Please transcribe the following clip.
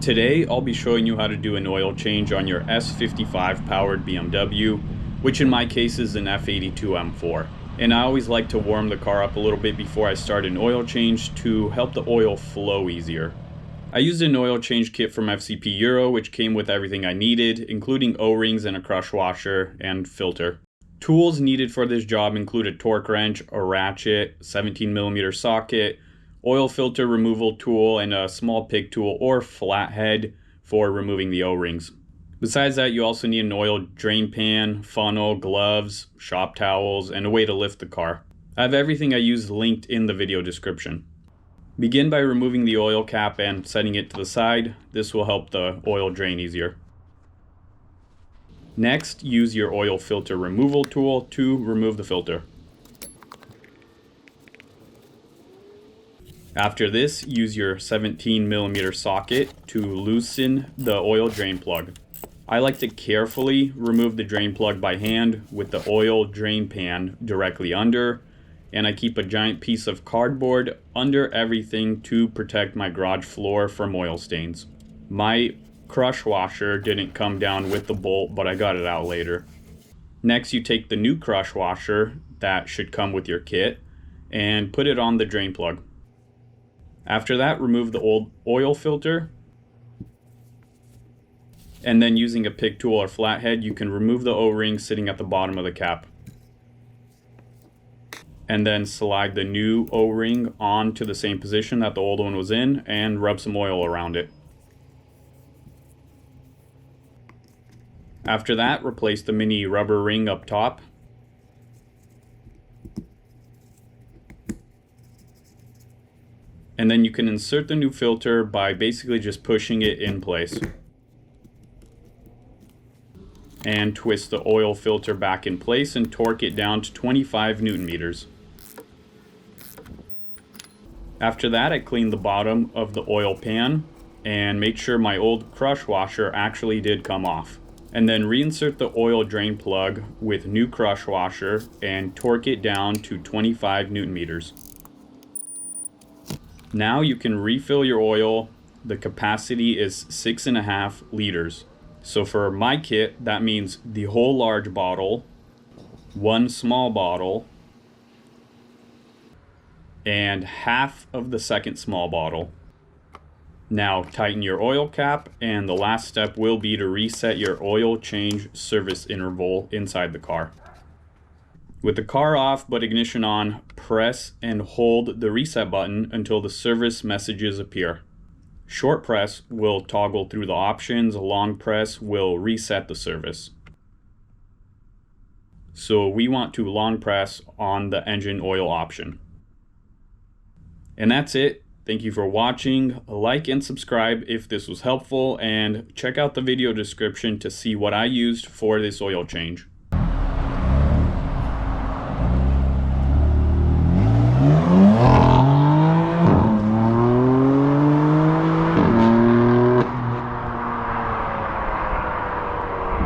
Today I'll be showing you how to do an oil change on your S55 powered BMW, which in my case is an F82 M4. And I always like to warm the car up a little bit before I start an oil change to help the oil flow easier. I used an oil change kit from FCP Euro, which came with everything I needed, including O-rings and a crush washer and filter. Tools needed for this job include a torque wrench, a ratchet, 17mm socket, oil filter removal tool, and a small pig tool or flathead for removing the O-rings. Besides that, you also need an oil drain pan, funnel, gloves, shop towels, and a way to lift the car. I have everything I used linked in the video description. Begin by removing the oil cap and setting it to the side. This will help the oil drain easier. Next, use your oil filter removal tool to remove the filter. After this, use your 17mm socket to loosen the oil drain plug. I like to carefully remove the drain plug by hand with the oil drain pan directly under, and I keep a giant piece of cardboard under everything to protect my garage floor from oil stains. My crush washer didn't come down with the bolt, but I got it out later. Next, you take the new crush washer that should come with your kit and put it on the drain plug. After that, remove the old oil filter, and then using a pig tool or flathead, you can remove the O-ring sitting at the bottom of the cap. And then slide the new O-ring onto the same position that the old one was in and rub some oil around it. After that, replace the mini rubber ring up top. And then you can insert the new filter by basically just pushing it in place. And twist the oil filter back in place and torque it down to 25 Newton meters. After that, I cleaned the bottom of the oil pan and made sure my old crush washer actually did come off. And then reinsert the oil drain plug with new crush washer and torque it down to 25 Newton meters. Now you can refill your oil. The capacity is 6.5 liters. So for my kit, that means the whole large bottle, one small bottle, and half of the second small bottle. Now tighten your oil cap, and the last step will be to reset your oil change service interval inside the car. With the car off but ignition on, press and hold the reset button until the service messages appear. Short press will toggle through the options, long press will reset the service. So we want to long press on the engine oil option. And that's it. Thank you for watching. Like and subscribe if this was helpful, and check out the video description to see what I used for this oil change.